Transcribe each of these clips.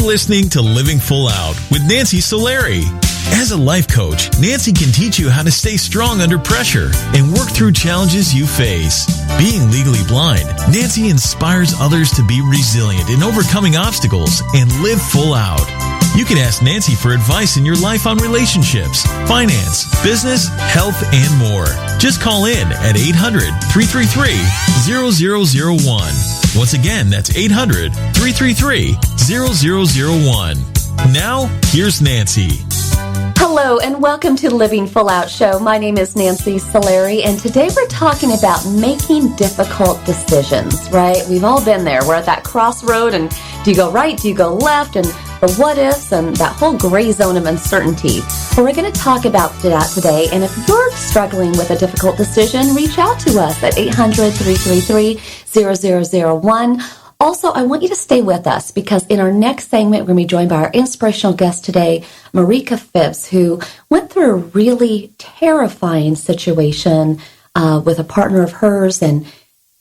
listening to Living Full Out with Nancy Solari. As a life coach, Nancy can teach you how to stay strong under pressure and work through challenges you face. Being legally blind, Nancy inspires others to be resilient in overcoming obstacles and live full out. You can ask Nancy for advice in your life on relationships, finance, business, health, and more. Just call in at 800-333-0001. Once again, that's 800-333-0001. Now, here's Nancy. Hello, and welcome to the Living Full Out Show. My name is Nancy Solari, and today we're talking about making difficult decisions, right? We've all been there. We're at that crossroad, and do you go right, do you go left, and the what-ifs, and that whole gray zone of uncertainty. Well, we're going to talk about that today, and if you're struggling with a difficult decision, reach out to us at 800-333-0001. Also, I want you to stay with us because in our next segment, we're going to be joined by our inspirational guest today, Marcia Phipps, who went through a really terrifying situation with a partner of hers. And,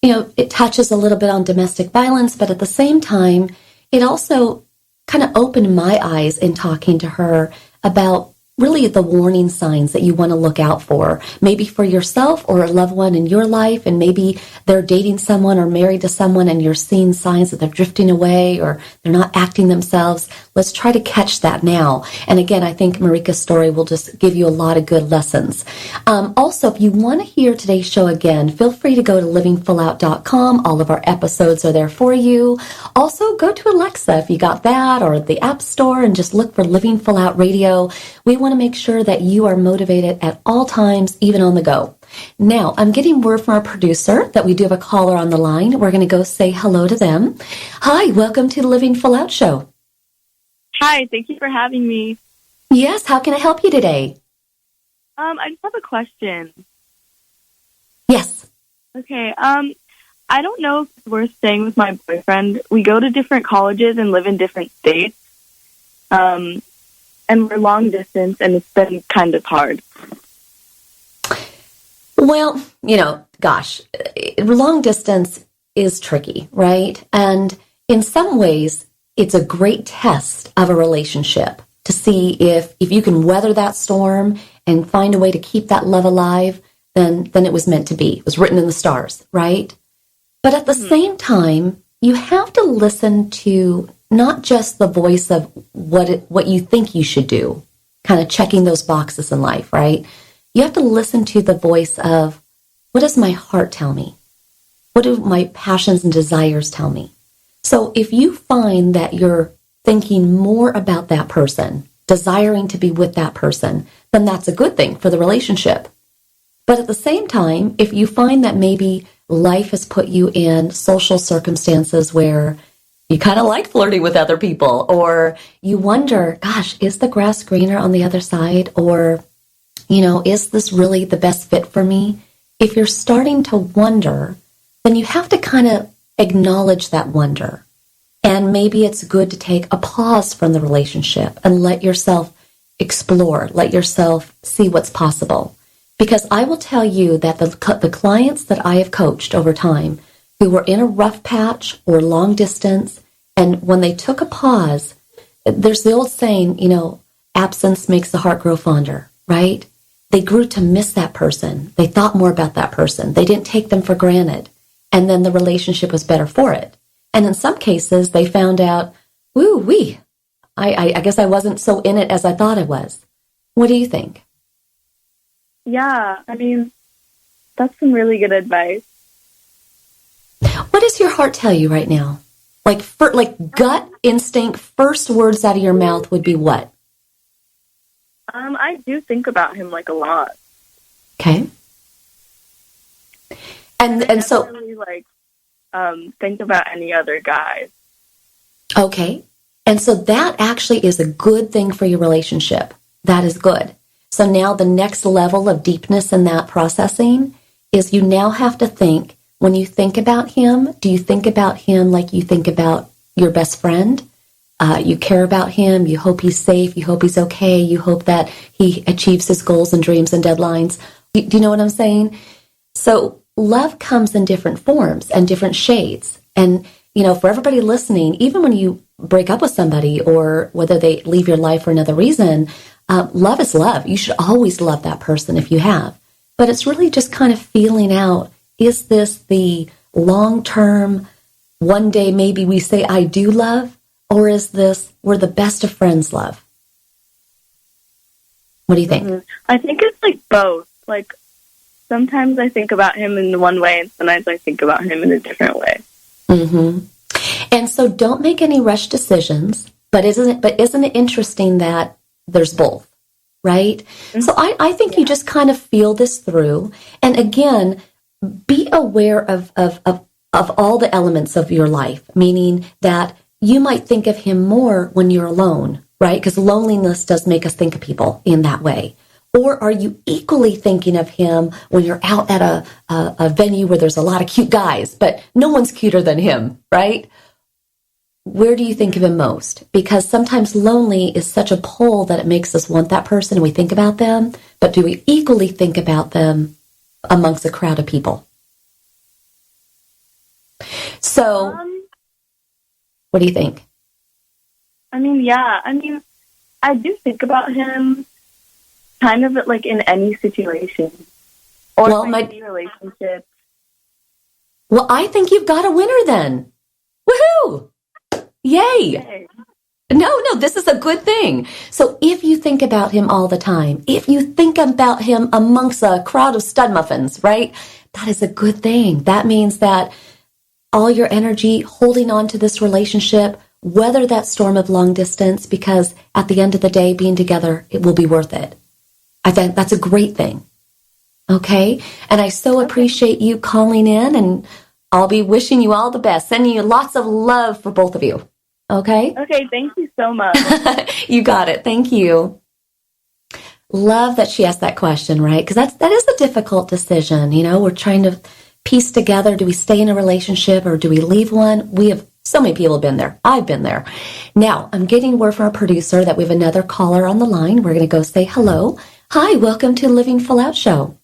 you know, it touches a little bit on domestic violence, but at the same time, it also kind of opened my eyes in talking to her about really the warning signs that you want to look out for, maybe for yourself or a loved one in your life, and maybe they're dating someone or married to someone and you're seeing signs that they're drifting away or they're not acting themselves. Let's try to catch that now. And again, I think Marica's story will just give you a lot of good lessons. Also, if you want to hear today's show again, feel free to go to livingfullout.com. All of our episodes are there for you. Also, go to Alexa if you got that, or the App Store, and just look for Living Full Out Radio. We want to make sure that you are motivated at all times, even on the go. Now, I'm getting word from our producer that we do have a caller on the line. We're going to go say hello to them. Hi, welcome to the Living Full Out Show. Hi, thank you for having me. Yes, how can I help you today? I just have a question. Yes. Okay, I don't know if it's worth staying with my boyfriend. We go to different colleges and live in different states. And we're long distance, and it's been kind of hard. Well, you know, gosh, long distance is tricky, right? And in some ways, it's a great test of a relationship to see if you can weather that storm and find a way to keep that love alive, then it was meant to be. It was written in the stars, right? But at the same time, you have to listen to not just the voice of what you think you should do, kind of checking those boxes in life, right? You have to listen to the voice of, what does my heart tell me? What do my passions and desires tell me? So if you find that you're thinking more about that person, desiring to be with that person, then that's a good thing for the relationship. But at the same time, if you find that maybe life has put you in social circumstances where you kind of like flirting with other people, or you wonder, gosh, is the grass greener on the other side? Or, you know, is this really the best fit for me? If you're starting to wonder, then you have to kind of acknowledge that wonder. And maybe it's good to take a pause from the relationship and let yourself explore, let yourself see what's possible. Because I will tell you that the clients that I have coached over time who were in a rough patch or long distance, and when they took a pause, there's the old saying, you know, absence makes the heart grow fonder, right? They grew to miss that person. They thought more about that person. They didn't take them for granted. And then the relationship was better for it. And in some cases, they found out, I guess I wasn't so in it as I thought I was. What do you think? Yeah, I mean, that's some really good advice. What does your heart tell you right now? Like gut instinct, first words out of your mouth would be what? I do think about him like a lot. Okay. And so I don't really think about any other guys. Okay. And so that actually is a good thing for your relationship. That is good. So now the next level of deepness in that processing is you now have to think, when you think about him, do you think about him like you think about your best friend? You care about him. You hope he's safe. You hope he's okay. You hope that he achieves his goals and dreams and deadlines. Do you know what I'm saying? So love comes in different forms and different shades. And, you know, for everybody listening, even when you break up with somebody or whether they leave your life for another reason, love is love. You should always love that person if you have. But it's really just kind of feeling out, is this the long-term, one day maybe we say I do love, or is this we're the best of friends love? What do you think? Mm-hmm. I think it's like both. Like sometimes I think about him in one way and sometimes I think about him in a different way. Mm-hmm. And so don't make any rush decisions, but isn't it interesting that there's both, right? Mm-hmm. So I think you just kind of feel this through. And again, be aware of all the elements of your life, meaning that you might think of him more when you're alone, right? Because loneliness does make us think of people in that way. Or are you equally thinking of him when you're out at a venue where there's a lot of cute guys, but no one's cuter than him, right? Where do you think of him most? Because sometimes lonely is such a pull that it makes us want that person and we think about them, but do we equally think about them amongst a crowd of people? So, what do you think? I mean, I do think about him kind of like in any situation or any relationship. Well, I think you've got a winner then. Woohoo! Yay! No, this is a good thing. So if you think about him all the time, if you think about him amongst a crowd of stud muffins, right? That is a good thing. That means that all your energy holding on to this relationship, weather that storm of long distance, because at the end of the day, being together, it will be worth it. I think that's a great thing. Okay? And I so appreciate you calling in, and I'll be wishing you all the best, sending you lots of love for both of you. Okay? Okay, thank you so much. You got it. Thank you. Love that she asked that question, right? Because that is a difficult decision. You know, we're trying to piece together, do we stay in a relationship or do we leave one? We have so many people have been there. I've been there. Now, I'm getting word from our producer that we have another caller on the line. We're going to go say hello. Hi, welcome to Living Full Out Show.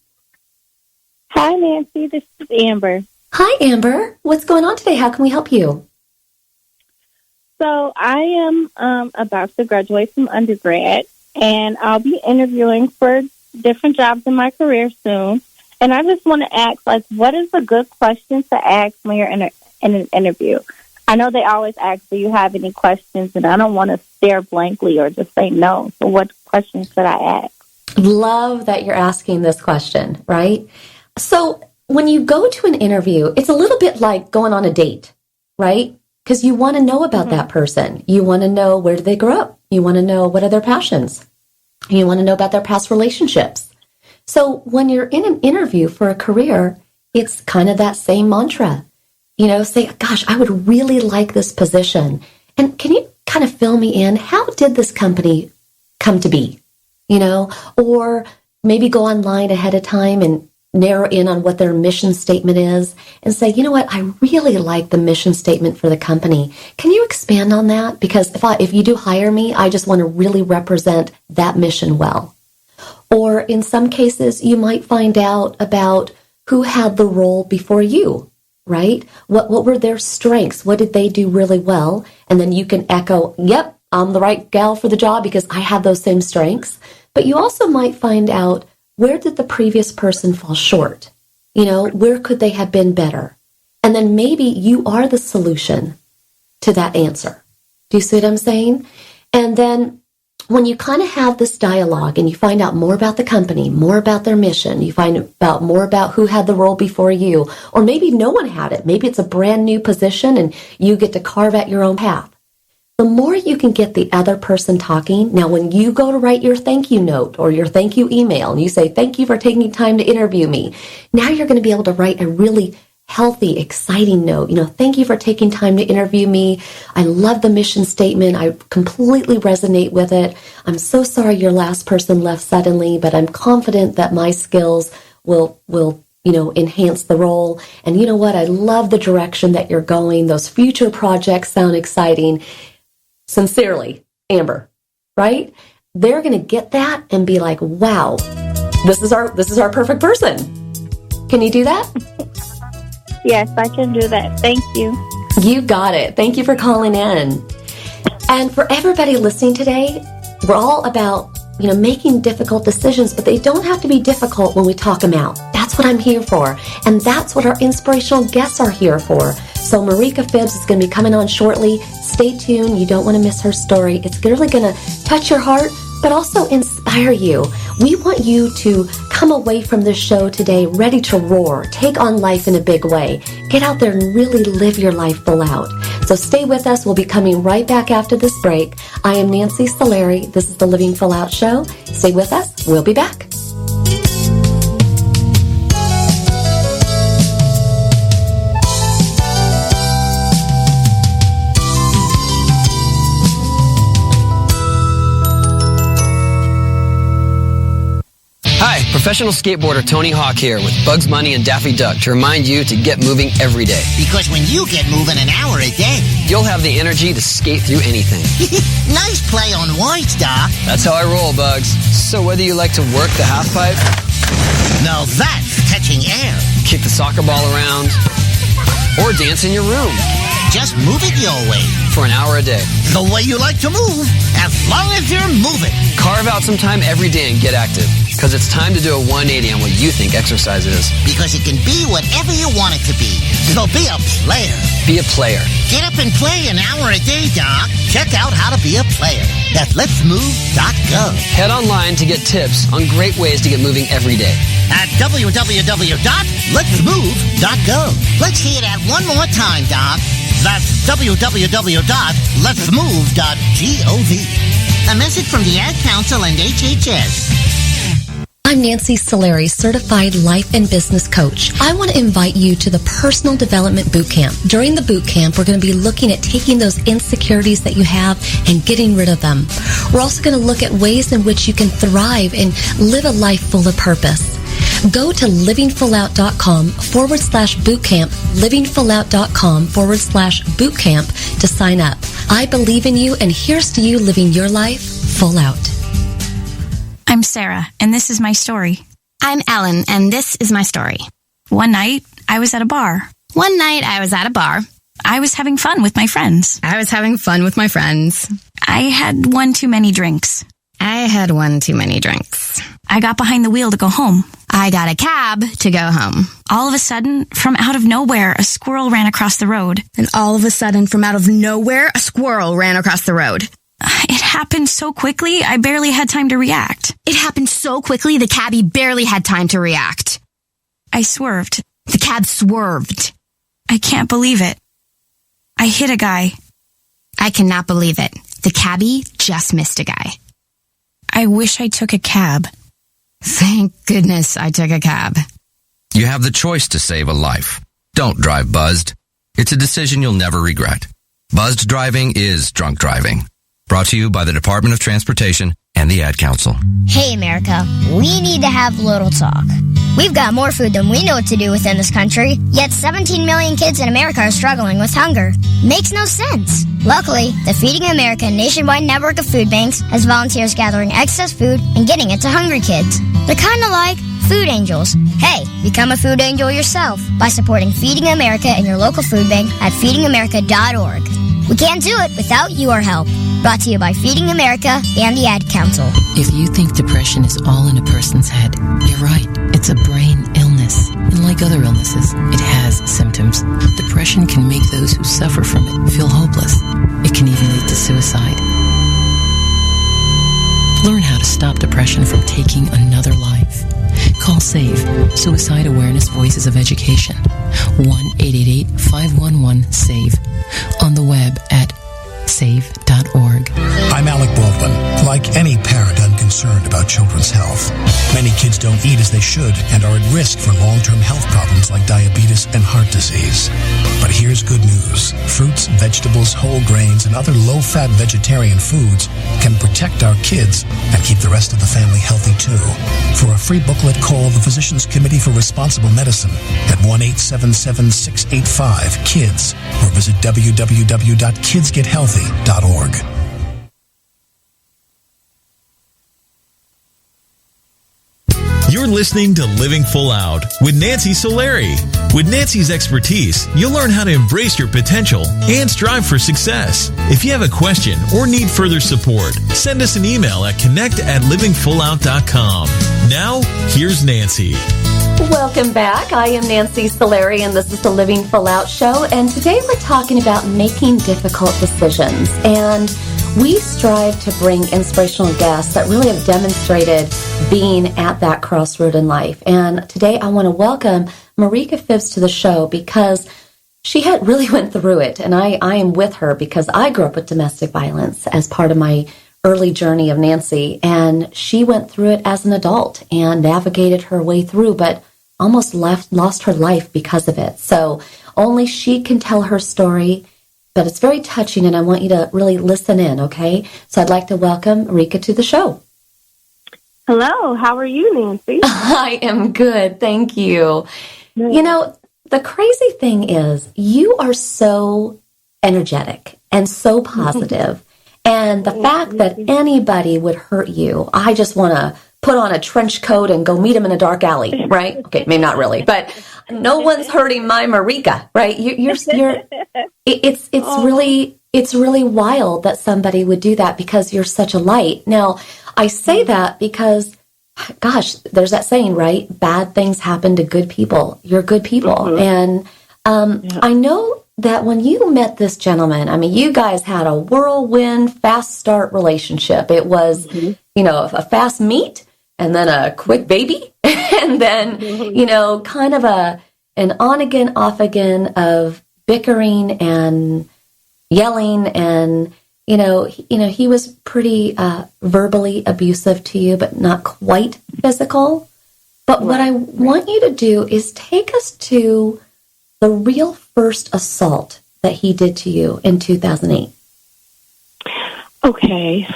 Hi, Nancy. This is Amber. Hi, Amber. What's going on today? How can we help you? So I am about to graduate from undergrad, and I'll be interviewing for different jobs in my career soon. And I just want to ask, like, what is a good question to ask when you're in an interview? I know they always ask, do you have any questions? And I don't want to stare blankly or just say no. So what questions should I ask? Love that you're asking this question, right? So when you go to an interview, it's a little bit like going on a date, right? Because you want to know about that person. You want to know where did they grow up. You want to know what are their passions. You want to know about their past relationships. So when you're in an interview for a career, it's kind of that same mantra. You know, say, gosh, I would really like this position. And can you kind of fill me in? How did this company come to be? You know, or maybe go online ahead of time and narrow in on what their mission statement is and say, you know what, I really like the mission statement for the company. Can you expand on that? Because if you do hire me, I just want to really represent that mission well. Or in some cases, you might find out about who had the role before you, right? What were their strengths? What did they do really well? And then you can echo, yep, I'm the right gal for the job because I have those same strengths. But you also might find out, where did the previous person fall short? You know, where could they have been better? And then maybe you are the solution to that answer. Do you see what I'm saying? And then when you kind of have this dialogue and you find out more about the company, more about their mission, you find out more about who had the role before you, or maybe no one had it. Maybe it's a brand new position and you get to carve out your own path. The more you can get the other person talking, now when you go to write your thank you note or your thank you email and you say, thank you for taking time to interview me, now you're going to be able to write a really healthy, exciting note. You know, thank you for taking time to interview me. I love the mission statement. I completely resonate with it. I'm so sorry your last person left suddenly, but I'm confident that my skills will enhance the role. And you know what? I love the direction that you're going. Those future projects sound exciting. Sincerely, Amber, right? They're going to get that and be like, wow, this is our perfect person. Can you do that? Yes, I can do that. Thank you. You got it. Thank you for calling in. And for everybody listening today, we're all about, making difficult decisions, but they don't have to be difficult when we talk them out. That's what I'm here for. And that's what our inspirational guests are here for. So Marcia Phipps is going to be coming on shortly. Stay tuned. You don't want to miss her story. It's really going to touch your heart, but also inspire you. We want you to come away from this show today ready to roar, take on life in a big way. Get out there and really live your life full out. So stay with us. We'll be coming right back after this break. I am Nancy Solari. This is the Living Full Out Show. Stay with us. We'll be back. Hi, professional skateboarder Tony Hawk here with Bugs Bunny and Daffy Duck to remind you to get moving every day. Because when you get moving an hour a day, you'll have the energy to skate through anything. Nice play on words, Doc. That's how I roll, Bugs. So whether you like to work the half pipe, now that's catching air, kick the soccer ball around, or dance in your room, just move it your way. For an hour a day. The way you like to move, as long as you're moving. Carve out some time every day and get active. Because it's time to do a 180 on what you think exercise is. Because it can be whatever you want it to be. So be a player. Be a player. Get up and play an hour a day, Doc. Check out how to be a player at letsmove.go. Head online to get tips on great ways to get moving every day. At www.letsmove.go. Let's hear that one more time, Doc. That's www.letsmove.gov. A message from the Ad Council and HHS. I'm Nancy Solari, Certified Life and Business Coach. I want to invite you to the Personal Development Boot Camp. During the boot camp, we're going to be looking at taking those insecurities that you have and getting rid of them. We're also going to look at ways in which you can thrive and live a life full of purpose. Go to livingfullout.com/bootcamp, livingfullout.com/bootcamp to sign up. I believe in you, and here's to you living your life full out. I'm Sarah, and this is my story. I'm Ellen, and this is my story. One night, I was at a bar. I was having fun with my friends. I had one too many drinks. I got behind the wheel to go home. I got a cab to go home. All of a sudden, from out of nowhere, a squirrel ran across the road. It happened so quickly, I barely had time to react. The cabbie barely had time to react. I swerved. The cab swerved. I can't believe it. I hit a guy. I cannot believe it. The cabbie just missed a guy. I wish I took a cab. Thank goodness I took a cab. You have the choice to save a life. Don't drive buzzed. It's a decision you'll never regret. Buzzed driving is drunk driving. Brought to you by the Department of Transportation and the Ad Council. Hey, America, we need to have a little talk. We've got more food than we know what to do with in this country, yet 17 million kids in America are struggling with hunger. Makes no sense. Luckily, the Feeding America nationwide network of food banks has volunteers gathering excess food and getting it to hungry kids. They're kind of like food angels. Hey, become a food angel yourself by supporting Feeding America in your local food bank at feedingamerica.org. We can't do it without your help. Brought to you by Feeding America and the Ad Council. If you think depression is all in a person's head, you're right. It's a brain illness. And like other illnesses, it has symptoms. Depression can make those who suffer from it feel hopeless. It can even lead to suicide. Learn how to stop depression from taking another life. Call SAVE, Suicide Awareness Voices of Education, 1-888-511-SAVE, on the web at save.org. I'm Alec Baldwin. Like any parent, I'm concerned about children's health. Many kids don't eat as they should and are at risk for long-term health problems like diabetes and heart disease. But here's good news. Fruits, vegetables, whole grains, and other low-fat vegetarian foods can protect our kids and keep the rest of the family healthy too. For a free booklet, call the Physicians Committee for Responsible Medicine at 1-877-685-KIDS or visit www.kidsgethealthy.org. You're You're listening to Living Full Out with Nancy Solari. With Nancy's expertise, you'll learn how to embrace your potential and strive for success. If you have a question or need further support, send us an email at connect@livingfullout.com. Now, here's Nancy. Welcome back. I am Nancy Solari, and this is the Living Full Out Show. And today we're talking about making difficult decisions. And we strive to bring inspirational guests that really have demonstrated being at that crossroad in life. And today I want to welcome Marcia Phipps to the show because she had really went through it. And I am with her because I grew up with domestic violence as part of my early journey of Nancy. And she went through it as an adult and navigated her way through, but almost lost her life because of it. So only she can tell her story. But it's very touching, and I want you to really listen in, okay? So I'd like to welcome Marica to the show. Hello, how are you, Nancy? I am good, thank you. Yeah. You know, the crazy thing is you are so energetic and so positive, and the fact that anybody would hurt you, I just want to put on a trench coat and go meet them in a dark alley, right? Okay, maybe not really, but no one's hurting my Marica, right? It's really wild that somebody would do that because you're such a light. Now, I say that because, gosh, there's that saying, right? Bad things happen to good people. You're good people. And I know that when you met this gentleman, I mean, you guys had a whirlwind, fast start relationship. It was, a fast meet and then a quick baby and then, kind of an on again, off again of bickering and yelling, and he was pretty verbally abusive to you, but not quite physical. But what I want you to do is take us to the real first assault that he did to you in 2008. Okay.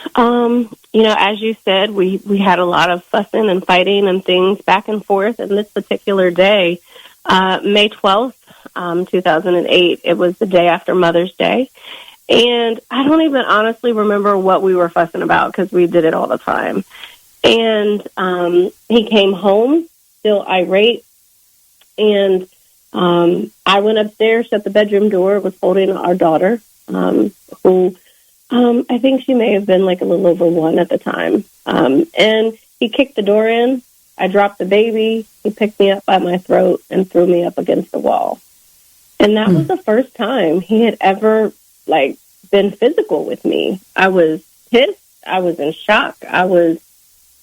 As you said, we had a lot of fussing and fighting and things back and forth. And this particular day, May 12th, 2008, it was the day after Mother's Day. And I don't even honestly remember what we were fussing about because we did it all the time. And he came home still irate. And I went upstairs, shut the bedroom door, was holding our daughter, who I think she may have been like a little over 1 at the time. And he kicked the door in. I dropped the baby. He picked me up by my throat and threw me up against the wall. And that was the first time he had ever, been physical with me. I was pissed. I was in shock. I was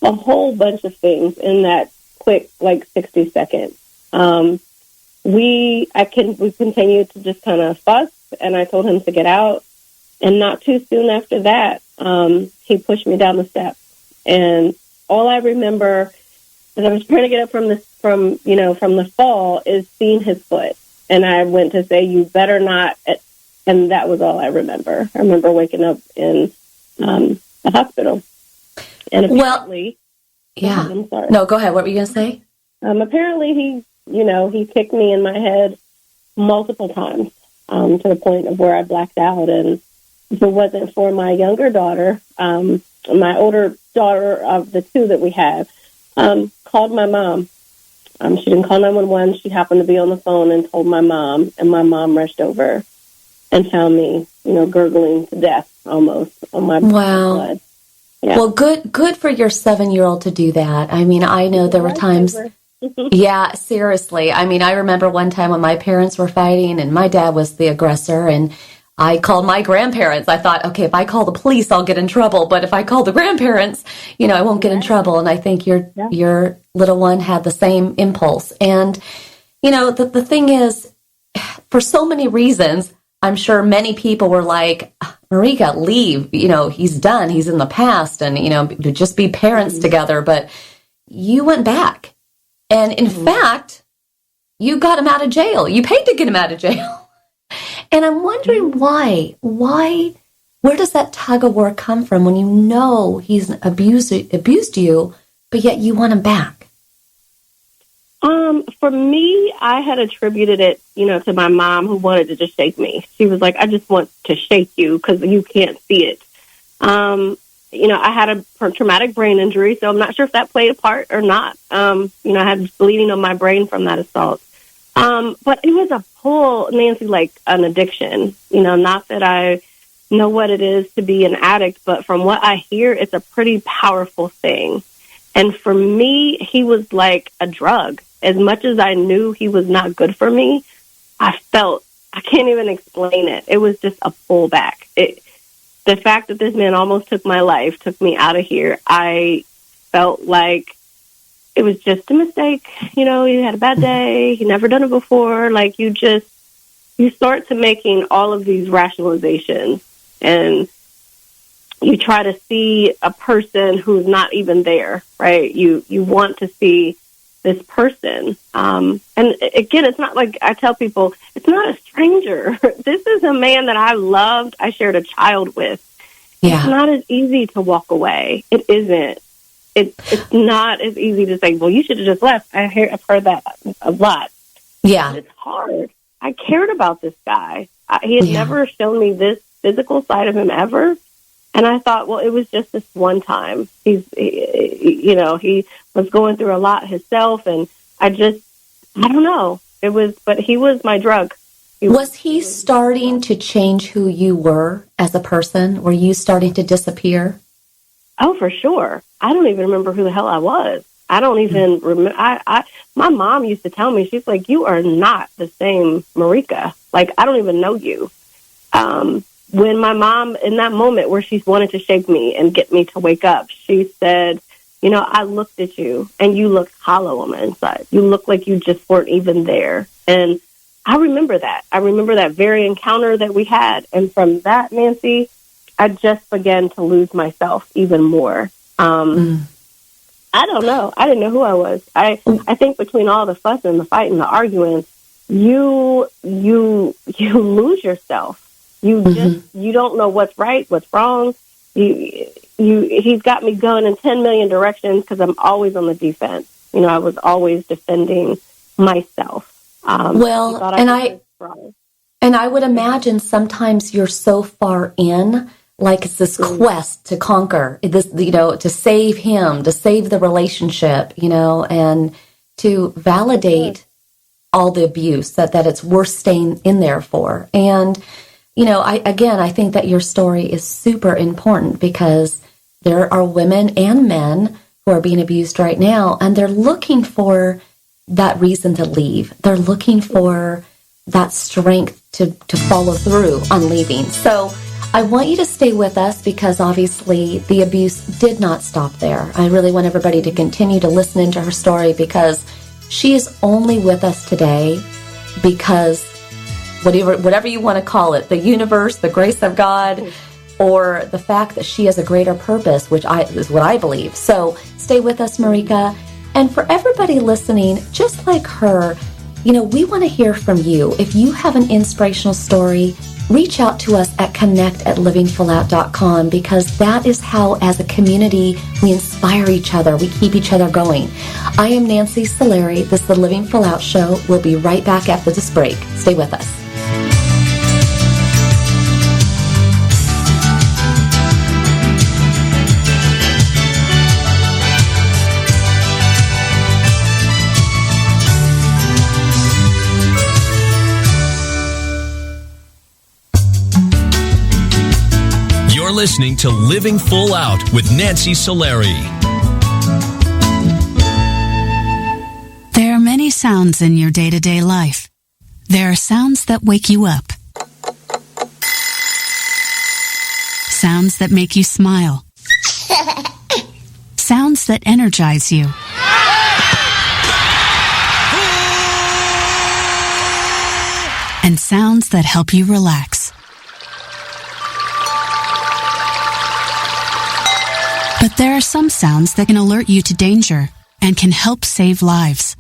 a whole bunch of things in that quick, 60 seconds. We continued to just kind of fuss, and I told him to get out. And not too soon after that, he pushed me down the steps. And all I remember as I was trying to get up from the fall is seeing his foot. And I went to say, "You better not." And that was all I remember. I remember waking up in the hospital. And apparently, I'm sorry. No, go ahead. What were you going to say? Apparently, he kicked me in my head multiple times to the point of where I blacked out. And if it wasn't for my younger daughter, my older daughter of the two that we have, called my mom. She didn't call 911. She happened to be on the phone and told my mom, and my mom rushed over and found me, gurgling to death almost on my blood. Yeah. Well, good for your 7-year-old to do that. I mean, I know there were times. Yeah, seriously. I mean, I remember one time when my parents were fighting and my dad was the aggressor, and I called my grandparents. I thought, okay, if I call the police, I'll get in trouble. But if I call the grandparents, I won't get in trouble. And I think your little one had the same impulse. And, the thing is, for so many reasons, I'm sure many people were like, Marica, leave. He's done. He's in the past. And, to just be parents together. But you went back. And in fact, you got him out of jail. You paid to get him out of jail. And I'm wondering why, where does that tug of war come from when you know he's abused you, but yet you want him back? For me, I had attributed it, to my mom who wanted to just shake me. She was like, "I just want to shake you because you can't see it." I had a traumatic brain injury, so I'm not sure if that played a part or not. I had bleeding on my brain from that assault. But it was a pull, Nancy, like an addiction. Not that I know what it is to be an addict, but from what I hear, it's a pretty powerful thing. And for me, he was like a drug. As much as I knew he was not good for me, I can't even explain it. It was just a pullback. The fact that this man almost took my life, took me out of here, I felt like it was just a mistake. He had a bad day. He never done it before. Like, you start to making all of these rationalizations, and you try to see a person who's not even there, right? You want to see this person. And again, it's not like I tell people, it's not a stranger. This is a man that I loved. I shared a child with. Yeah. It's not as easy to walk away. It isn't. It's not as easy to say, well, you should have just left. I've heard that a lot. Yeah. But it's hard. I cared about this guy. He had never shown me this physical side of him ever. And I thought, well, it was just this one time. He was going through a lot himself, and I don't know. But he was my drug. Was he starting to change who you were as a person? Were you starting to disappear? Oh, for sure. I don't even remember who the hell I was. I don't even remember. My mom used to tell me, she's like, you are not the same Marica. Like, I don't even know you. When my mom, in that moment where she wanted to shake me and get me to wake up, she said, I looked at you and you looked hollow on the inside. You looked like you just weren't even there. And I remember that. I remember that very encounter that we had. And from that, Nancy, I just began to lose myself even more. I don't know. I didn't know who I was. I think between all the fuss and the fight and the arguing, you lose yourself. You don't know what's right, what's wrong. He's got me going in 10 million directions because I'm always on the defense. I was always defending myself. And I would imagine sometimes you're so far in, like it's this quest to conquer this, to save him, to save the relationship, and to validate all the abuse that it's worth staying in there for. And I think that your story is super important because there are women and men who are being abused right now, and they're looking for that reason to leave. They're looking for that strength to follow through on leaving. So I want you to stay with us because obviously the abuse did not stop there. I really want everybody to continue to listen into her story because she is only with us today because whatever you want to call it, the universe, the grace of God, or the fact that she has a greater purpose, which is what I believe. So stay with us, Marica. And for everybody listening, just like her, we want to hear from you. If you have an inspirational story, reach out to us at connect@livingfullout.com because that is how, as a community, we inspire each other. We keep each other going. I am Nancy Solari. This is the Living Full Out Show. We'll be right back after this break. Stay with us. Listening to Living Full Out with Nancy Solari. There are many sounds in your day-to-day life. There are sounds that wake you up. Sounds that make you smile. Sounds that energize you. And sounds that help you relax. But there are some sounds that can alert you to danger and can help save lives.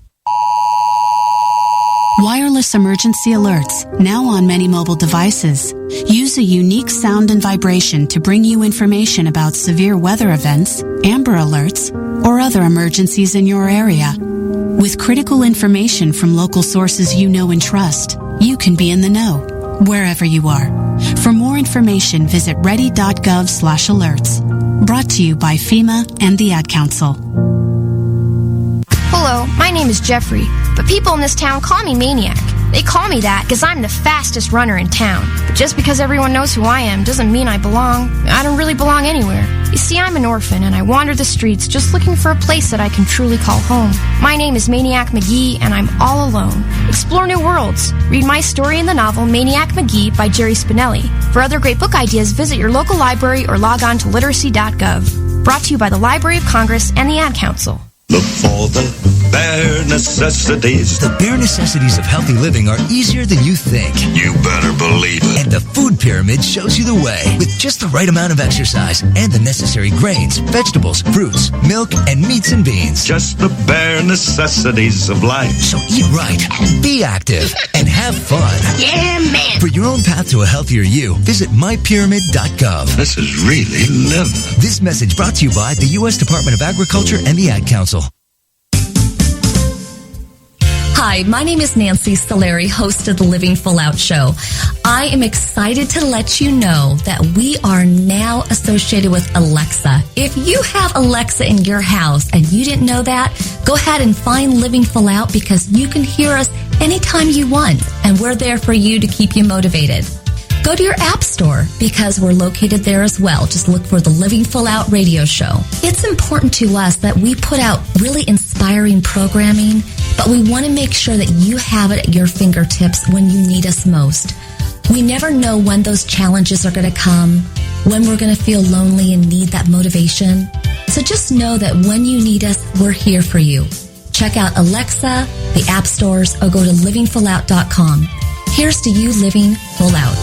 Wireless emergency alerts, now on many mobile devices, use a unique sound and vibration to bring you information about severe weather events, Amber Alerts, or other emergencies in your area. With critical information from local sources you know and trust, you can be in the know, wherever you are. For more information, visit ready.gov/alerts. Brought to you by FEMA and the Ad Council. Hello, my name is Jeffrey, but people in this town call me Maniac. They call me that because I'm the fastest runner in town. But just because everyone knows who I am doesn't mean I belong. I don't really belong anywhere. You see, I'm an orphan, and I wander the streets just looking for a place that I can truly call home. My name is Maniac McGee, and I'm all alone. Explore new worlds. Read my story in the novel Maniac McGee by Jerry Spinelli. For other great book ideas, visit your local library or log on to literacy.gov. Brought to you by the Library of Congress and the Ad Council. Look for the bare necessities. The bare necessities of healthy living are easier than you think. You better believe it. And the food pyramid shows you the way. With just the right amount of exercise and the necessary grains, vegetables, fruits, milk, and meats and beans. Just the bare necessities of life. So eat right, be active, and have fun. Yeah, man. For your own path to a healthier you, visit mypyramid.gov. This is really living. This message brought to you by the U.S. Department of Agriculture and the Ad Council. Hi, my name is Nancy Solari, host of the Living Full Out Show. I am excited to let you know that we are now associated with Alexa. If you have Alexa in your house and you didn't know that, go ahead and find Living Full Out because you can hear us anytime you want, and we're there for you to keep you motivated. Go to your app store because we're located there as well. Just look for the Living Full Out radio show. It's important to us that we put out really inspiring programming, but we want to make sure that you have it at your fingertips when you need us most. We never know when those challenges are going to come, when we're going to feel lonely and need that motivation. So just know that when you need us, we're here for you. Check out Alexa, the app stores, or go to livingfullout.com. Here's to you living full out.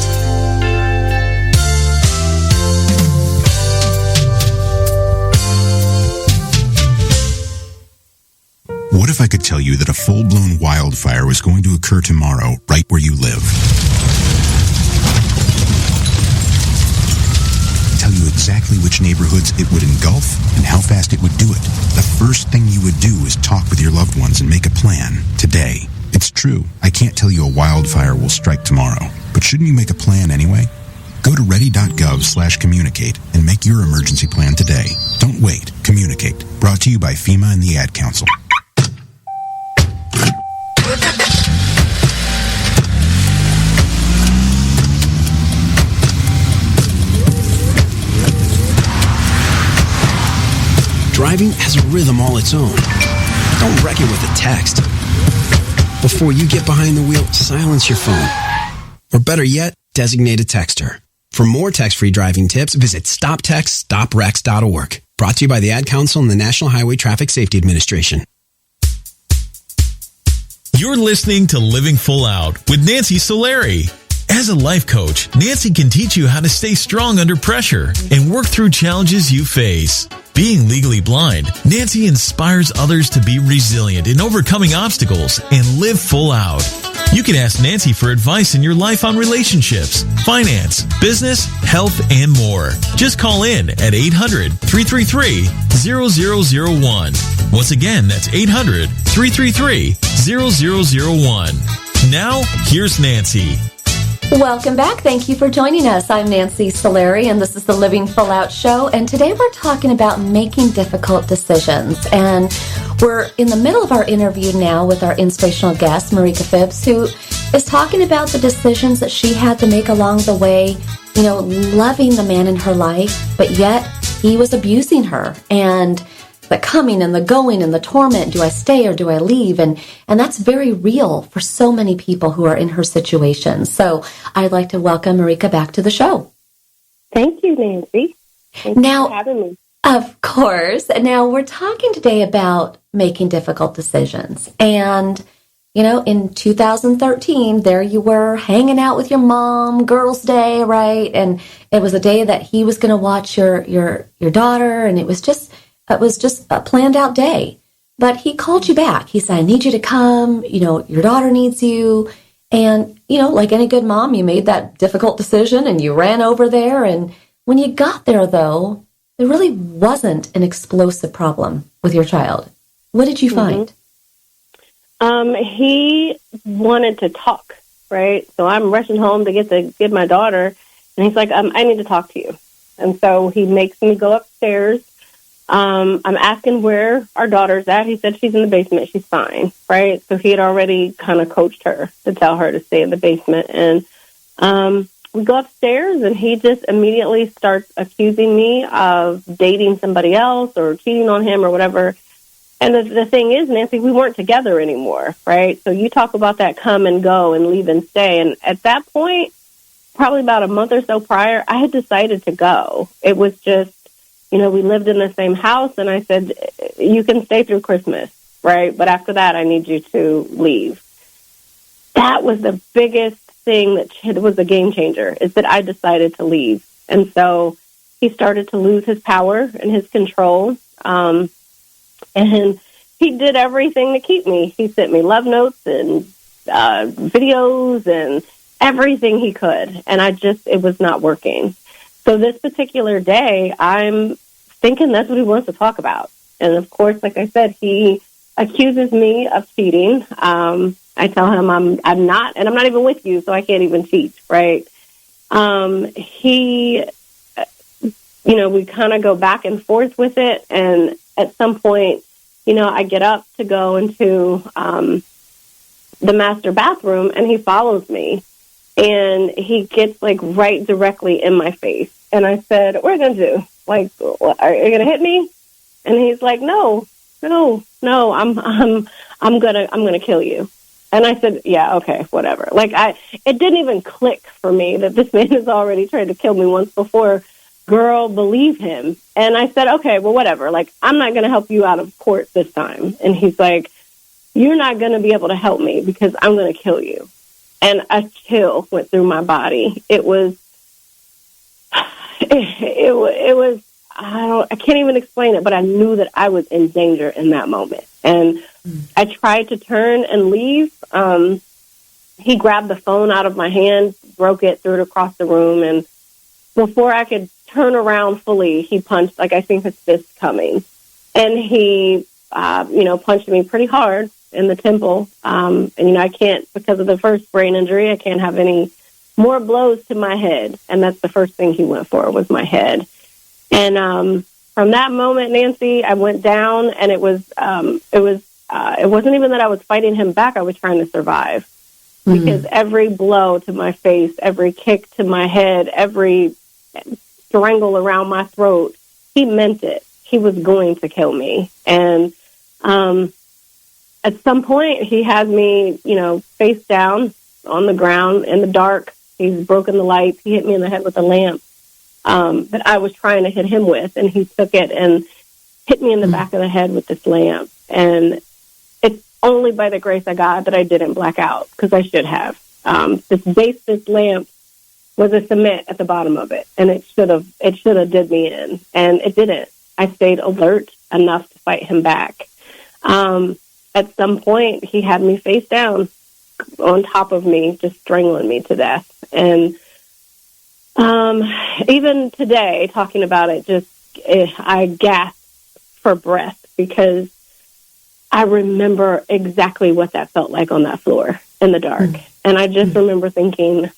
What if I could tell you that a full-blown wildfire was going to occur tomorrow right where you live? Tell you exactly which neighborhoods it would engulf and how fast it would do it. The first thing you would do is talk with your loved ones and make a plan today. It's true, I can't tell you a wildfire will strike tomorrow, but shouldn't you make a plan anyway? Go to ready.gov/communicate and make your emergency plan today. Don't wait. Communicate. Brought to you by FEMA and the Ad Council. Driving has a rhythm all its own. Don't wreck it with a text. Before you get behind the wheel, silence your phone. Or better yet, designate a texter. For more text-free driving tips, visit stoptextstoprex.org. Brought to you by the Ad Council and the National Highway Traffic Safety Administration. You're listening to Living Full Out with Nancy Solari. As a life coach, Nancy can teach you how to stay strong under pressure and work through challenges you face. Being legally blind, Nancy inspires others to be resilient in overcoming obstacles and live full out. You can ask Nancy for advice in your life on relationships, finance, business, health, and more. Just call in at 800-333-0001. Once again, that's 800-333-0001. Now, here's Nancy. Welcome back. Thank you for joining us. I'm Nancy Solari, and this is the Living Full Out Show. And today we're talking about making difficult decisions. And we're in the middle of our interview now with our inspirational guest, Marcia Phipps, who is talking about the decisions that she had to make along the way, you know, loving the man in her life, but yet he was abusing her. And the coming and the going and the torment, do I stay or do I leave? And that's very real for so many people who are in her situation. So I'd like to welcome Marica back to the show. Thank you, Nancy. Thank you for having me. Of course. Now we're talking today about making difficult decisions. And, you know, in 2013, there you were hanging out with your mom, girls' day, right? And it was a day that he was going to watch your daughter, and it was just a planned out day. But he called you back. He said, I need you to come. You know, your daughter needs you. And, you know, like any good mom, you made that difficult decision and you ran over there. And when you got there, though, there really wasn't an explosive problem with your child. What did you find? He wanted to talk, right? So I'm rushing home to get my daughter. And he's like, I need to talk to you. And so he makes me go upstairs. I'm asking where our daughter's at. He said she's in the basement. She's fine, right? So he had already kind of coached her to tell her to stay in the basement. And we go upstairs, and he just immediately starts accusing me of dating somebody else or cheating on him or whatever. And the thing is, Nancy, we weren't together anymore, right? So you talk about that come and go and leave and stay. And at that point, probably about a month or so prior, I had decided to go. It was just, we lived in the same house, and I said, you can stay through Christmas, right? But after that, I need you to leave. That was the biggest thing that was a game changer, is that I decided to leave. And so he started to lose his power and his control. And he did everything to keep me. He sent me love notes and videos and everything he could. And it was not working. So this particular day, I'm thinking that's what he wants to talk about. And of course, like I said, he accuses me of cheating. I tell him I'm not, and I'm not even with you, so I can't even cheat, right? We kind of go back and forth with it, and at some point, I get up to go into the master bathroom, and he follows me, and he gets right directly in my face. And I said, "What are you gonna do? Are you gonna hit me?" And he's like, "No, I'm gonna kill you." And I said, "Yeah, okay, whatever." It didn't even click for me that this man has already tried to kill me once before. Girl, believe him. And I said, okay, well, whatever. I'm not going to help you out of court this time. And he's like, you're not going to be able to help me because I'm going to kill you. And a chill went through my body. It was, I can't even explain it, but I knew that I was in danger in that moment. And I tried to turn and leave. He grabbed the phone out of my hand, broke it, threw it across the room. And before I could turn around fully, he punched, I think his fist coming. And he, punched me pretty hard in the temple. And I can't, because of the first brain injury, I can't have any more blows to my head. And that's the first thing he went for, was my head. And from that moment, Nancy, I went down, and it wasn't even that I was fighting him back. I was trying to survive. Mm-hmm. Because every blow to my face, every kick to my head, every strangle around my throat, he meant it. He was going to kill me. And at some point, he had me, face down on the ground in the dark. He's broken the lights. He hit me in the head with a lamp that I was trying to hit him with. And he took it and hit me in the back of the head with this lamp. And it's only by the grace of God that I didn't black out, because I should have. This lamp was a cement at the bottom of it, and it should have did me in, and it didn't. I stayed alert enough to fight him back. At some point, he had me face down on top of me, just strangling me to death. And even today, talking about it, I gasp for breath, because I remember exactly what that felt like on that floor in the dark. And I just remember thinking,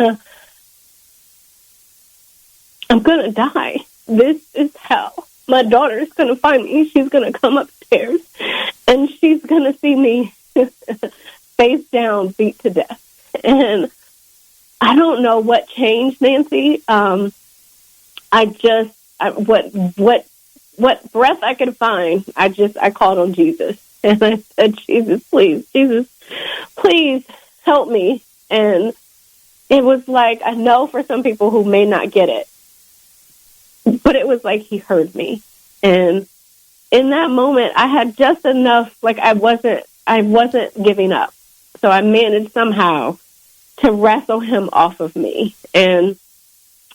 I'm going to die. This is hell. My daughter's going to find me. She's going to come upstairs, and she's going to see me face down, beat to death. And I don't know what changed, Nancy. What breath I could find, I called on Jesus. And I said, Jesus, please help me. And it was like, I know for some people who may not get it, but it was like he heard me. And in that moment, I had just enough, I wasn't giving up. So I managed somehow to wrestle him off of me. And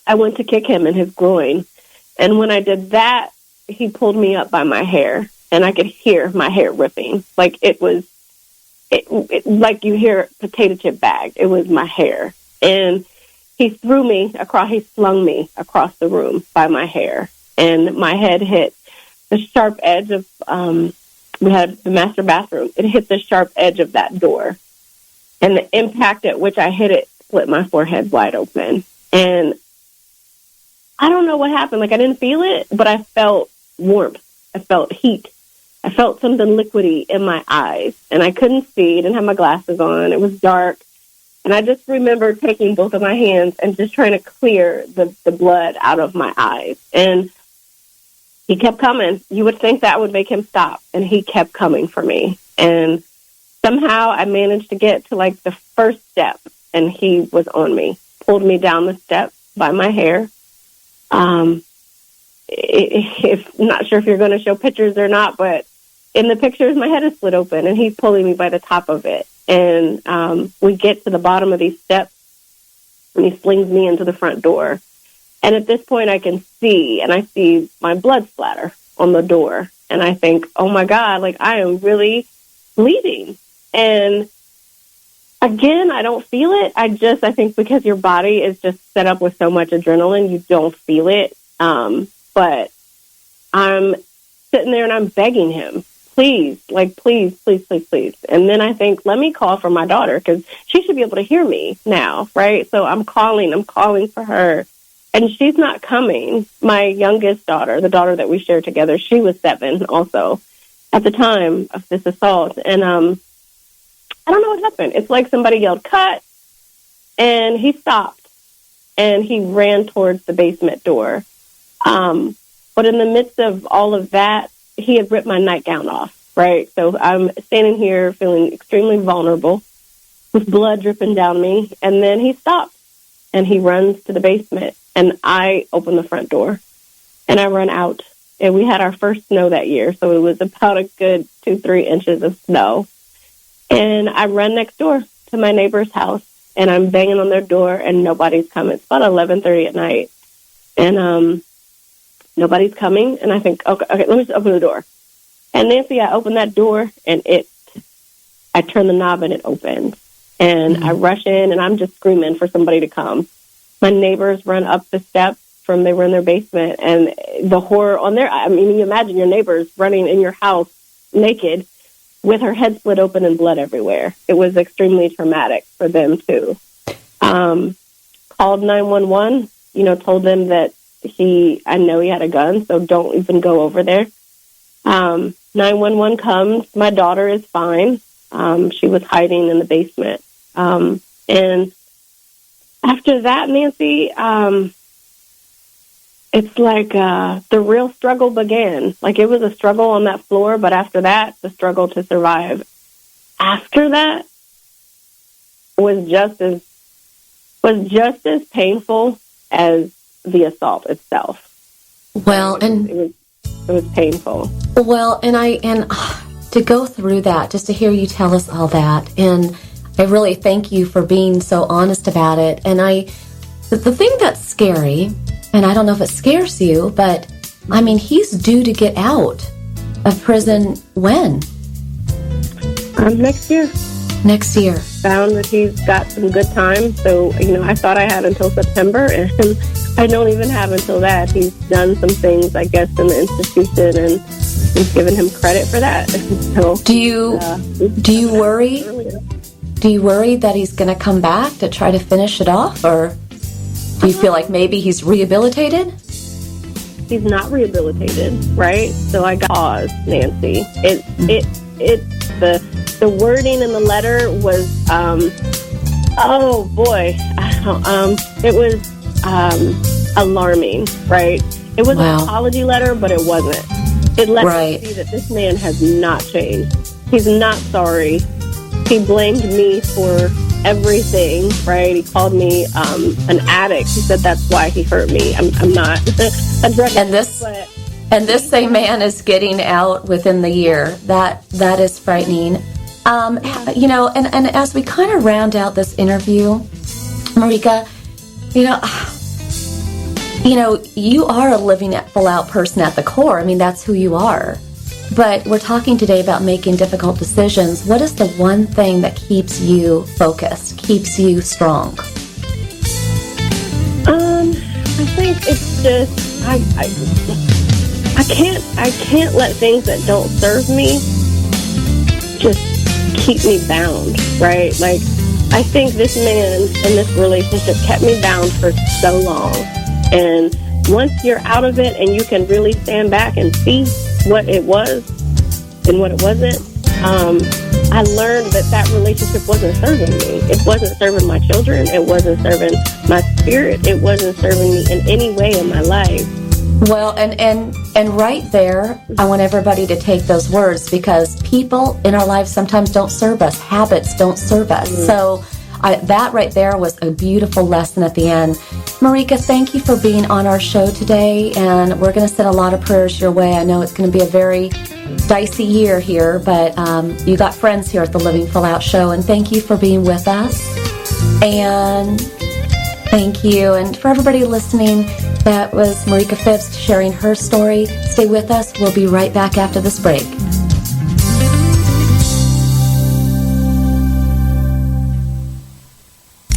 I went to kick him in his groin. And when I did that, he pulled me up by my hair, and I could hear my hair ripping. Like you hear a potato chip bag. It was my hair. And he slung me across the room by my hair. And my head hit the sharp edge of, we had the master bathroom. It hit the sharp edge of that door. And the impact at which I hit it split my forehead wide open. And I don't know what happened. Like, I didn't feel it, but I felt warmth. I felt heat. I felt something liquidy in my eyes, and I couldn't see. I didn't have my glasses on. It was dark. And I just remember taking both of my hands and just trying to clear the blood out of my eyes. And he kept coming. You would think that would make him stop, and he kept coming for me. And somehow I managed to get to, like, the first step, and he was on me, pulled me down the steps by my hair. If not sure if you're going to show pictures or not, but in the pictures, my head is split open, and he's pulling me by the top of it. And we get to the bottom of these steps, and he slings me into the front door. And at this point, I can see, and I see my blood splatter on the door. And I think, oh, my God, like, I am really bleeding. And again, I don't feel it. I think because your body is just set up with so much adrenaline, you don't feel it. But I'm sitting there and I'm begging him, please, like, please, please, please, please. And then I think, let me call for my daughter, because she should be able to hear me now, right? So I'm calling for her. And she's not coming. My youngest daughter, the daughter that we shared together, she was 7 also at the time of this assault. And I don't know what happened. It's like somebody yelled, cut, and he stopped, and he ran towards the basement door. But in the midst of all of that, he had ripped my nightgown off, right? So I'm standing here feeling extremely vulnerable with blood dripping down me. And then he stops, and he runs to the basement, and I open the front door, and I run out. And we had our first snow that year, so it was about a good 2-3 inches of snow. And I run next door to my neighbor's house, and I'm banging on their door, and nobody's coming. It's about 11:30 at night, and nobody's coming. And I think, okay, let me just open the door. And Nancy, I open that door, and I turn the knob, and it opens. And I rush in, and I'm just screaming for somebody to come. My neighbors run up the steps they were in their basement, and the horror on I mean, you imagine your neighbors running in your house naked with her head split open and blood everywhere. It was extremely traumatic for them too. Called 911, told them that I know he had a gun, so don't even go over there. 911 comes. My daughter is fine. She was hiding in the basement. And after that, Nancy, it's like the real struggle began. Like, it was a struggle on that floor, but after that, the struggle to survive. After that was just as painful as the assault itself. Well, and it was painful. Well, and to go through that, just to hear you tell us all that, and I really thank you for being so honest about it. And the thing that's scary, and I don't know if it scares you, but I mean, he's due to get out of prison when? Next year. Next year. Found that he's got some good time. So, I thought I had until September, and I don't even have until that. He's done some things, I guess, in the institution, and we've given him credit for that. So, do you worry? Do you worry that he's going to come back to try to finish it off, or do you feel like maybe he's rehabilitated? He's not rehabilitated, right? So I got pause, Nancy. The wording in the letter was, oh boy, it was alarming, right? It was an apology letter, but it wasn't. It let me see that this man has not changed. He's not sorry. He blamed me for everything, right? He called me an addict. He said that's why he hurt me. I'm not a drug addict. And this same man is getting out within the year. That is frightening. And as we kind of round out this interview, Marica, you are a living full out person at the core. I mean, that's who you are. But we're talking today about making difficult decisions. What is the one thing that keeps you focused, keeps you strong? I think it's just I can't let things that don't serve me just keep me bound, right? Like, I think this man and this relationship kept me bound for so long. And once you're out of it and you can really stand back and see what it was and what it wasn't, I learned that relationship wasn't serving me. It wasn't serving my children. It wasn't serving my spirit. It wasn't serving me in any way in my life. Well, and right there, I want everybody to take those words, because people in our lives sometimes don't serve us. Habits don't serve us. Mm-hmm. So that right there was a beautiful lesson at the end. Marica, thank you for being on our show today, and we're going to send a lot of prayers your way. I know it's going to be a very dicey year here, but you got friends here at the Living Full Out show, and thank you for being with us. And thank you. And for everybody listening, that was Marcia Phipps sharing her story. Stay with us. We'll be right back after this break.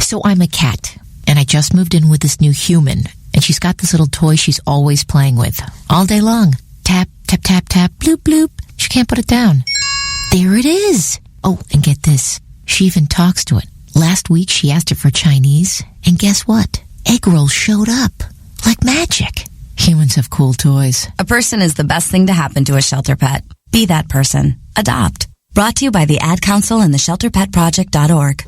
So I'm a cat, and I just moved in with this new human, and she's got this little toy she's always playing with, all day long. Tap, tap, tap, tap, bloop, bloop. She can't put it down. There it is. Oh, and get this. She even talks to it. Last week, she asked it for Chinese, and guess what? Egg rolls showed up. Like magic. Humans have cool toys. A person is the best thing to happen to a shelter pet. Be that person. Adopt. Brought to you by the Ad Council and the ShelterPetProject.org.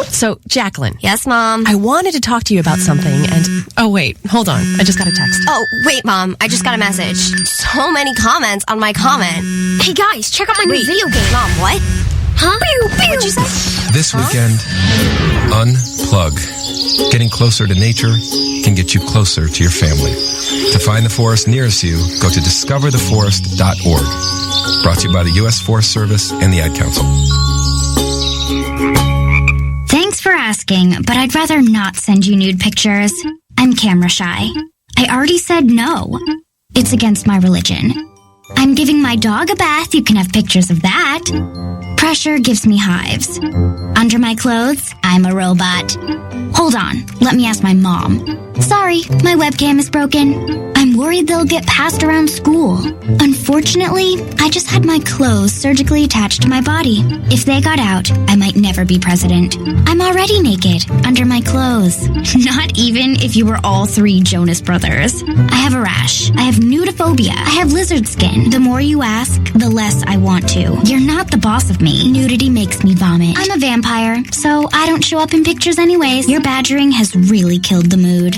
So, Jacqueline. Yes, Mom? I wanted to talk to you about something, and... Oh, wait. Hold on. I just got a text. Oh, wait, Mom. I just got a message. So many comments on my comment. Hey, guys, check out my new video game. Mom, what? Huh? What'd you say? This weekend, unplug. Getting closer to nature can get you closer to your family. To find the forest nearest you, go to discovertheforest.org. Brought to you by the U.S. Forest Service and the Ad Council. Thanks for asking, but I'd rather not send you nude pictures. I'm camera shy. I already said no. It's against my religion. I'm giving my dog a bath. You can have pictures of that. Pressure gives me hives. Under my clothes, I'm a robot. Hold on, let me ask my mom. Sorry, my webcam is broken. I'm worried they'll get passed around school. Unfortunately, I just had my clothes surgically attached to my body. If they got out, I might never be president. I'm already naked, under my clothes. Not even if you were all three Jonas Brothers. I have a rash. I have nudophobia. I have lizard skin. The more you ask, the less I want to. You're not the boss of me. Nudity makes me vomit. I'm a vampire, so I don't show up in pictures anyways. Your badgering has really killed the mood.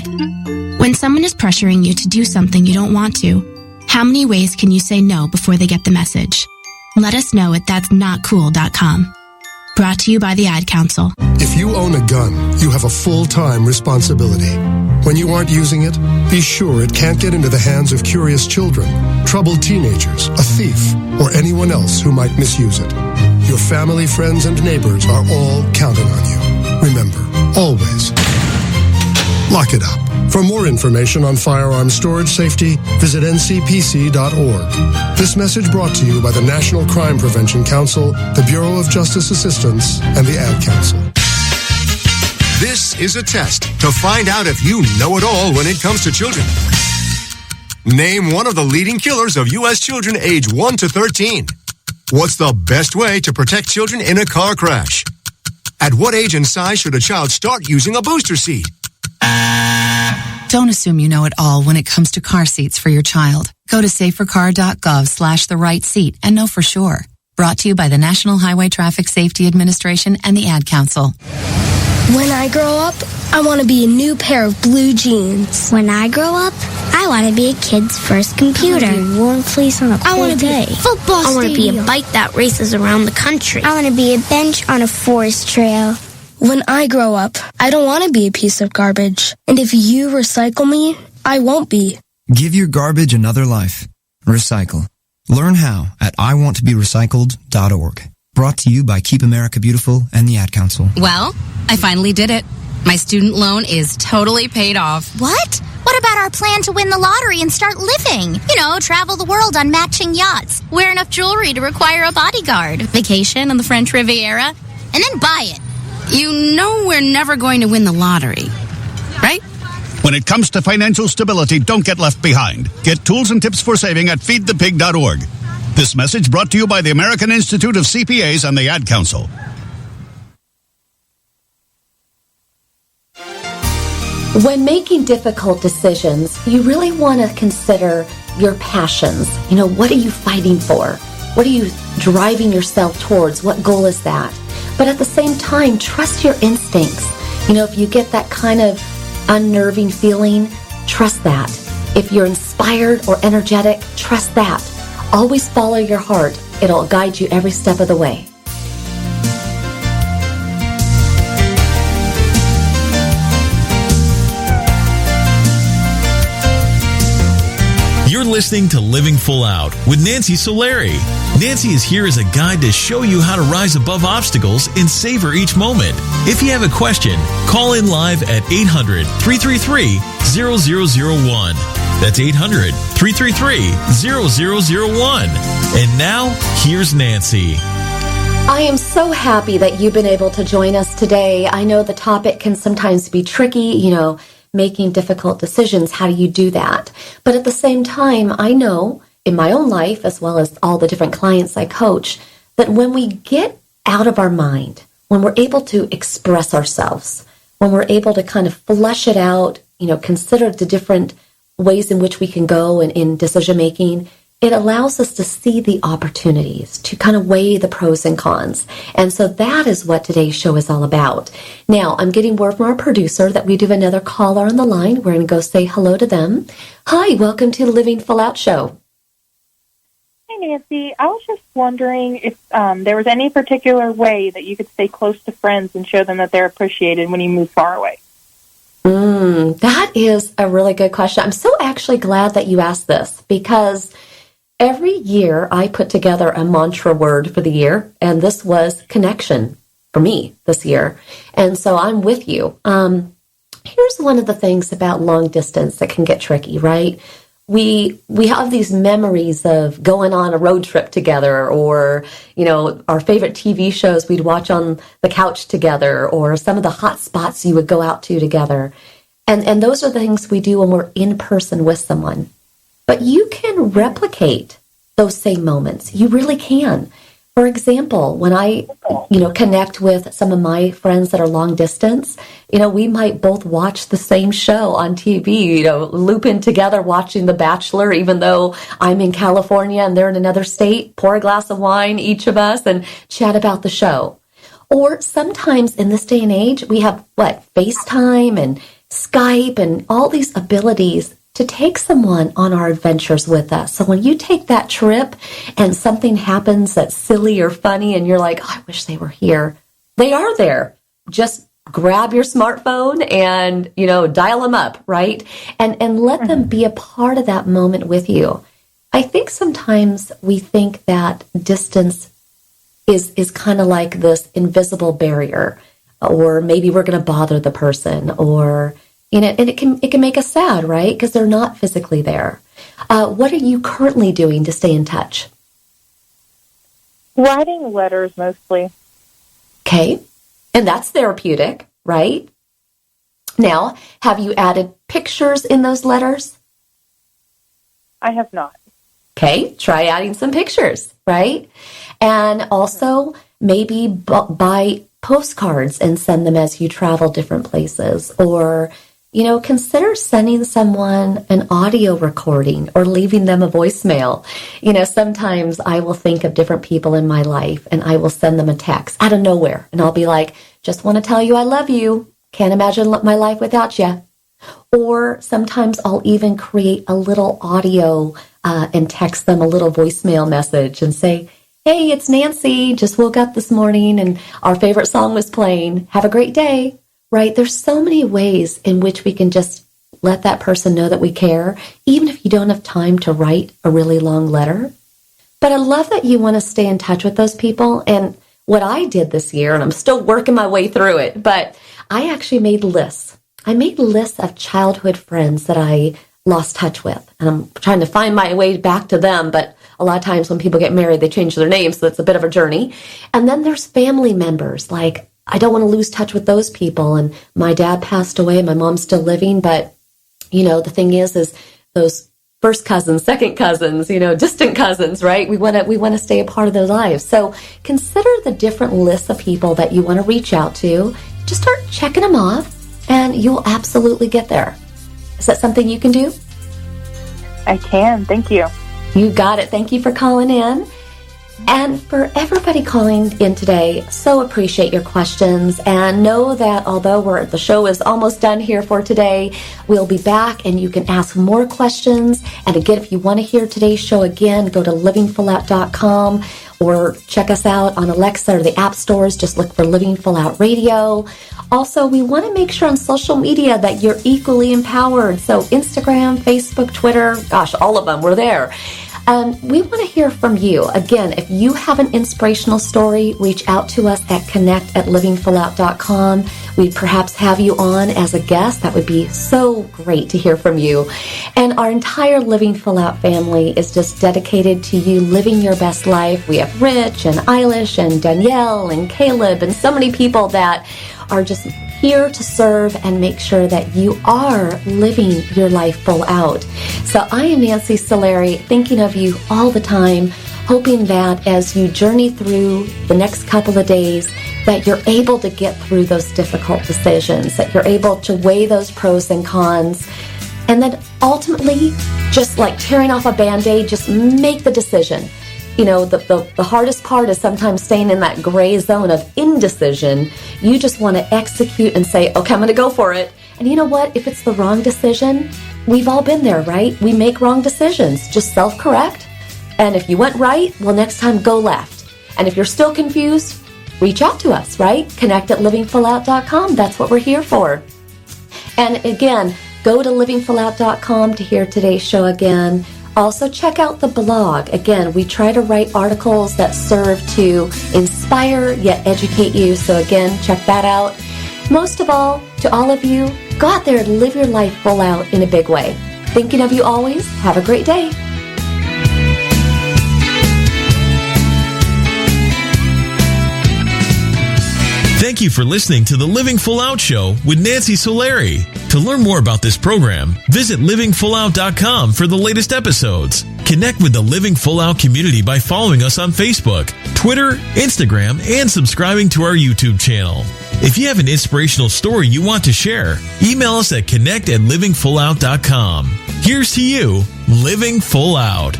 When someone is pressuring you to do something you don't want to, how many ways can you say no before they get the message? Let us know at that'snotcool.com. Brought to you by the Ad Council. If you own a gun, you have a full-time responsibility. When you aren't using it, be sure it can't get into the hands of curious children, troubled teenagers, a thief, or anyone else who might misuse it. Your family, friends, and neighbors are all counting on you. Remember, always lock it up. For more information on firearms storage safety, visit ncpc.org. This message brought to you by the National Crime Prevention Council, the Bureau of Justice Assistance, and the Ad Council. This is a test to find out if you know it all when it comes to children. Name one of the leading killers of U.S. children age 1 to 13. What's the best way to protect children in a car crash? At what age and size should a child start using a booster seat? Don't assume you know it all when it comes to car seats for your child. Go to safercar.gov/the-right-seat and know for sure. Brought to you by the National Highway Traffic Safety Administration and the Ad Council. When I grow up, I want to be a new pair of blue jeans. When I grow up, I want to be a kid's first computer. I want to be a warm fleece on a cold day. Football I want to be a stadium. bike that races around the country. I want to be a bench on a forest trail. When I grow up, I don't want to be a piece of garbage. And if you recycle me, I won't be. Give your garbage another life. Recycle. Learn how at iwanttoberecycled.org. Brought to you by Keep America Beautiful and the Ad Council. Well, I finally did it. My student loan is totally paid off. What? What about our plan to win the lottery and start living? You know, travel the world on matching yachts, wear enough jewelry to require a bodyguard, vacation on the French Riviera, and then buy it. You know we're never going to win the lottery, right? When it comes to financial stability, don't get left behind. Get tools and tips for saving at feedthepig.org. This message brought to you by the American Institute of CPAs and the Ad Council. When making difficult decisions, you really want to consider your passions. What are you fighting for? What are you driving yourself towards? What goal is that? But at the same time, trust your instincts. If you get that kind of unnerving feeling, trust that. If you're inspired or energetic, trust that. Always follow your heart. It'll guide you every step of the way. You're listening to Living Full Out with Nancy Solari. Nancy is here as a guide to show you how to rise above obstacles and savor each moment. If you have a question, call in live at 800-333-0001. That's 800-333-0001. And now, here's Nancy. I am so happy that you've been able to join us today. I know the topic can sometimes be tricky, making difficult decisions. How do you do that? But at the same time, I know in my own life, as well as all the different clients I coach, that when we get out of our mind, when we're able to express ourselves, when we're able to kind of flesh it out, consider the different ways in which we can go in decision making, it allows us to see the opportunities, to kind of weigh the pros and cons. And so that is what today's show is all about. Now, I'm getting word from our producer that we do have another caller on the line. We're going to go say hello to them. Hi, welcome to the Living Full Out Show. Hi, Nancy. I was just wondering if there was any particular way that you could stay close to friends and show them that they're appreciated when you move far away. That is a really good question. I'm so actually glad that you asked this, because every year I put together a mantra word for the year, and this was connection for me this year. And so I'm with you. Here's one of the things about long distance that can get tricky, right? We have these memories of going on a road trip together, or, our favorite TV shows we'd watch on the couch together, or some of the hot spots you would go out to together. And those are the things we do when we're in person with someone. But you can replicate those same moments. You really can. For example, when I, connect with some of my friends that are long distance, we might both watch the same show on TV, loop in together watching The Bachelor, even though I'm in California and they're in another state, pour a glass of wine, each of us, and chat about the show. Or sometimes in this day and age, we have, FaceTime and Skype and all these abilities to take someone on our adventures with us. So when you take that trip and something happens that's silly or funny and you're like, oh, I wish they were here, they are there. Just grab your smartphone and, dial them up, right? And let them be a part of that moment with you. I think sometimes we think that distance is kind of like this invisible barrier, or maybe we're going to bother the person, or and it can make us sad, right? Because they're not physically there. What are you currently doing to stay in touch? Writing letters mostly. Okay. And that's therapeutic, right? Now, have you added pictures in those letters? I have not. Okay. Try adding some pictures, right? And also maybe buy postcards and send them as you travel different places, or consider sending someone an audio recording or leaving them a voicemail. Sometimes I will think of different people in my life and I will send them a text out of nowhere. And I'll be like, just want to tell you I love you. Can't imagine my life without you. Or sometimes I'll even create a little audio and text them a little voicemail message and say, hey, it's Nancy. Just woke up this morning and our favorite song was playing. Have a great day. Right? There's so many ways in which we can just let that person know that we care, even if you don't have time to write a really long letter. But I love that you want to stay in touch with those people. And what I did this year, and I'm still working my way through it, but I actually made lists. I made lists of childhood friends that I lost touch with. And I'm trying to find my way back to them, but a lot of times when people get married, they change their names, so it's a bit of a journey. And then there's family members, like I don't want to lose touch with those people. And my dad passed away. My mom's still living. But, the thing is those first cousins, second cousins, distant cousins, right? We want to stay a part of their lives. So consider the different lists of people that you want to reach out to. Just start checking them off. and you'll absolutely get there. Is that something you can do? I can. Thank you. You got it. Thank you for calling in. And for everybody calling in today, so appreciate your questions, and know that although the show is almost done here for today, we'll be back and you can ask more questions. And again, if you want to hear today's show again, go to livingfullout.com or check us out on Alexa or the app stores. Just look for Living Full Out Radio. Also, we want to make sure on social media that you're equally empowered. So Instagram, Facebook, Twitter, gosh, all of them, we're there. We want to hear from you. Again, if you have an inspirational story, reach out to us at connect@livingfullout.com. We'd perhaps have you on as a guest. That would be so great to hear from you. And our entire Living Full Out family is just dedicated to you living your best life. We have Rich and Eilish and Danielle and Caleb and so many people that are just here to serve and make sure that you are living your life full out. So I am Nancy Solari, thinking of you all the time, hoping that as you journey through the next couple of days, that you're able to get through those difficult decisions, that you're able to weigh those pros and cons, and then ultimately, just like tearing off a Band-Aid, just make the decision. You know, the hardest part is sometimes staying in that gray zone of indecision. You just want to execute and say, okay, I'm going to go for it. And you know what? If it's the wrong decision, we've all been there, right? We make wrong decisions. Just self-correct. And if you went right, well, next time go left. And if you're still confused, reach out to us, right? connect@livingfullout.com. That's what we're here for. And again, go to livingfullout.com to hear today's show again. Also, check out the blog. Again, we try to write articles that serve to inspire yet educate you. So again, check that out. Most of all, to all of you, go out there and live your life full out in a big way. Thinking of you always. Have a great day. Thank you for listening to the Living Full Out Show with Nancy Solari. To learn more about this program, visit livingfullout.com for the latest episodes. Connect with the Living Full Out community by following us on Facebook, Twitter, Instagram, and subscribing to our YouTube channel. If you have an inspirational story you want to share, email us at connect@livingfullout.com. Here's to you, living full out.